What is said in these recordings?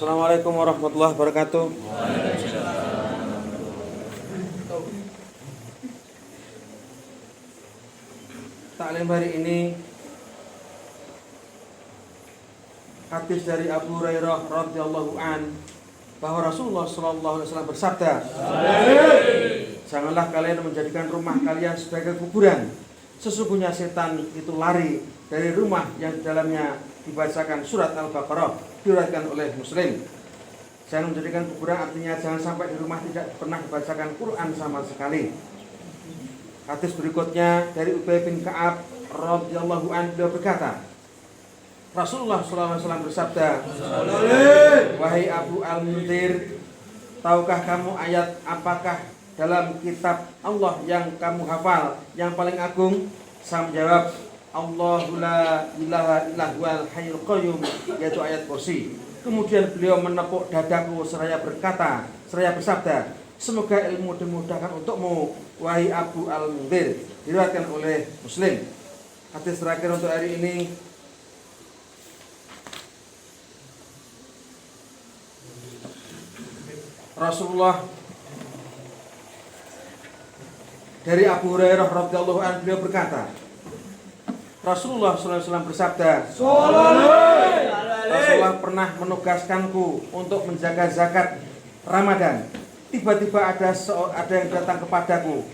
Assalamualaikum warahmatullahi wabarakatuh. Taklim hari ini hadis dari Abu Hurairah radhiyallahu an bahwa Rasulullah sallallahu alaihi wasallam bersabda, "Janganlah kalian menjadikan rumah kalian sebagai kuburan. Sesungguhnya setan itu lari dari rumah yang di dalamnya dibacakan surat Al-Baqarah." Diriwayatkan oleh Muslim. Jangan menjadikan kuburan artinya jangan sampai di rumah tidak pernah dibacakan Quran sama sekali. Hadis berikutnya dari Ubay bin Ka'ab radhiyallahu anhu, beliau berkata, Rasulullah SAW bersabda, "Wahai Abu Al-Munzir, tahukah kamu ayat apakah dalam kitab Allah yang kamu hafal yang paling agung?" Saya menjawab, Allahu la ilaha illa huwal hayyul qayyum, yaitu ayat kursi. Kemudian beliau menepuk dadaku seraya bersabda, "Semoga ilmu dimudahkan untukmu, wahai Abu Al-Munzir." Diriwayatkan oleh Muslim. Hadis terakhir untuk hari ini Rasulullah dari Abu Hurairah radhiyallahu anhu, beliau berkata, Rasulullah SAW bersabda, Rasulullah pernah menugaskanku untuk menjaga zakat Ramadan. Tiba-tiba ada yang datang kepadaku.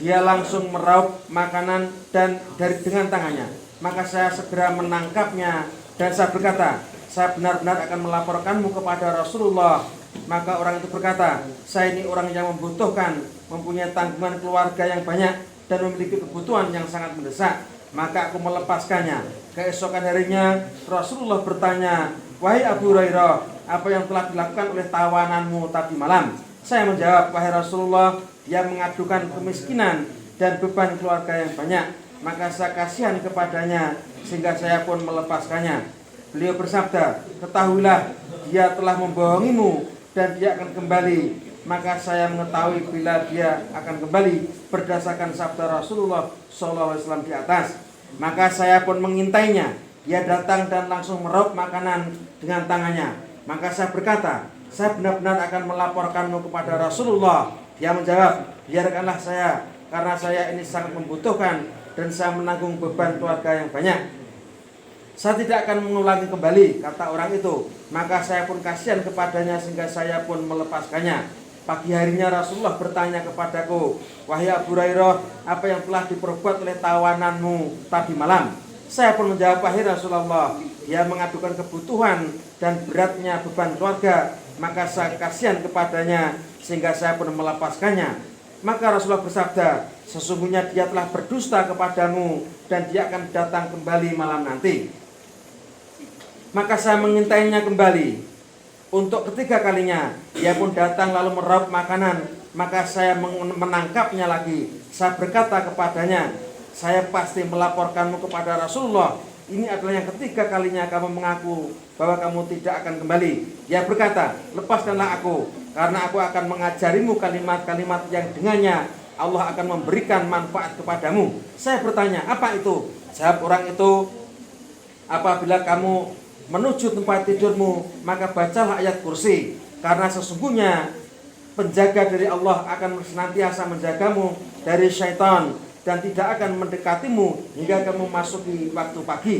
Dia langsung meraup makanan dengan tangannya. Maka saya segera menangkapnya dan saya berkata, "Saya benar-benar akan melaporkanmu kepada Rasulullah." Maka orang itu berkata, "Saya ini orang yang membutuhkan, mempunyai tanggungan keluarga yang banyak dan memiliki kebutuhan yang sangat mendesak." Maka aku melepaskannya. Keesokan harinya Rasulullah bertanya, "Wahai Abu Hurairah, apa yang telah dilakukan oleh tawananmu tadi malam?" Saya menjawab, "Wahai Rasulullah, dia mengadukan kemiskinan dan beban keluarga yang banyak. Maka saya kasihan kepadanya sehingga saya pun melepaskannya." Beliau bersabda, "Ketahuilah, dia telah membohongimu dan dia akan kembali." Maka saya mengetahui bila dia akan kembali berdasarkan sabda Rasulullah SAW di atas. Maka saya pun mengintainya. Dia datang dan langsung meraup makanan dengan tangannya. Maka saya berkata, "Saya benar-benar akan melaporkanmu kepada Rasulullah." Dia menjawab, "Biarkanlah saya, karena saya ini sangat membutuhkan dan saya menanggung beban keluarga yang banyak." "Saya tidak akan mengulangi kembali," kata orang itu. Maka saya pun kasihan kepadanya sehingga saya pun melepaskannya. Pagi harinya Rasulullah bertanya kepadaku, "Wahai Abu Hurairah, apa yang telah diperbuat oleh tawananmu tadi malam?" Saya pun menjawab, "Wahai Rasulullah, dia mengadukan kebutuhan dan beratnya beban keluarga. Maka saya kasihan kepadanya sehingga saya pun melepaskannya." Maka Rasulullah bersabda, "Sesungguhnya dia telah berdusta kepadamu dan dia akan datang kembali malam nanti." Maka saya mengintainya kembali. Untuk ketiga kalinya, dia pun datang lalu meraup makanan. Maka saya menangkapnya lagi. Saya berkata kepadanya, "Saya pasti melaporkanmu kepada Rasulullah. Ini adalah yang ketiga kalinya kamu mengaku bahwa kamu tidak akan kembali." Dia berkata, "Lepaskanlah aku, karena aku akan mengajarimu kalimat-kalimat yang dengannya Allah akan memberikan manfaat kepadamu." Saya bertanya, "Apa itu?" Jawab orang itu, "Apabila kamu menuju tempat tidurmu, maka bacalah ayat kursi, karena sesungguhnya penjaga dari Allah akan senantiasa menjagamu dari syaitan dan tidak akan mendekatimu hingga kamu masuki waktu pagi."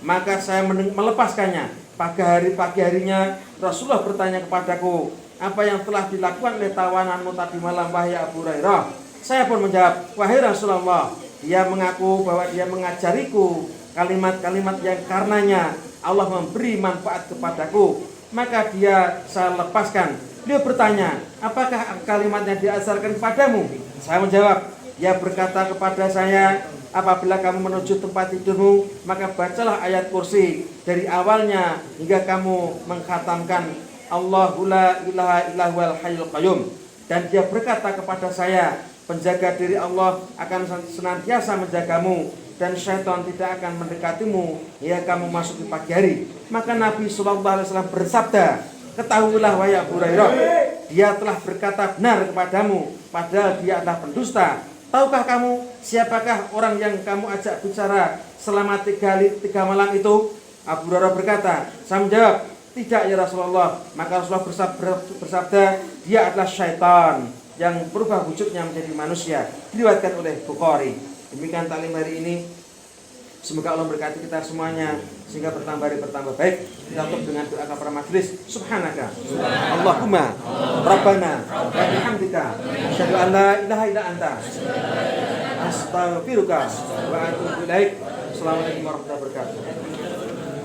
Maka saya melepaskannya. Pagi harinya Rasulullah bertanya kepadaku, "Apa yang telah dilakukan oleh tawananmu tadi malam, wahai Abu Hurairah?" Saya pun menjawab, "Wahai Rasulullah, dia mengaku bahwa dia mengajariku kalimat-kalimat yang karenanya Allah memberi manfaat kepadaku. Maka saya lepaskan." Dia bertanya, "Apakah kalimat yang diajarkan kepadamu?" Saya menjawab, dia berkata kepada saya, "Apabila kamu menuju tempat tidurmu, maka bacalah ayat kursi dari awalnya hingga kamu mengkhatamkan Allahu la ilaha illa huwal hayyul qayyum." Dan dia berkata kepada saya, "Penjaga diri Allah akan senantiasa menjagamu dan syaitan tidak akan mendekatimu hingga kamu masuk di pagi hari." Maka Nabi SAW bersabda, "Ketahuilah wahai Abu Hurairah, dia telah berkata benar kepadamu, padahal dia adalah pendusta. Tahukah kamu siapakah orang yang kamu ajak bicara selama tiga malam itu?" Abu Hurairah berkata, saya menjawab, Tidak ya Rasulullah. Maka Rasulullah bersabda, dia adalah syaitan yang berubah wujudnya menjadi manusia. Diriwayatkan oleh Bukhari. Demikian taklim hari ini. Semoga Allah berkati kita semuanya sehingga bertambah baik. Kita tutup dengan doa kafaraah majelis. Subhanaka Allahumma Rabbana wa bihamdika asyhadu an la ilaha illa anta astaghfiruka wa atubu ilaik. Assalamualaikum warahmatullahi wabarakatuh.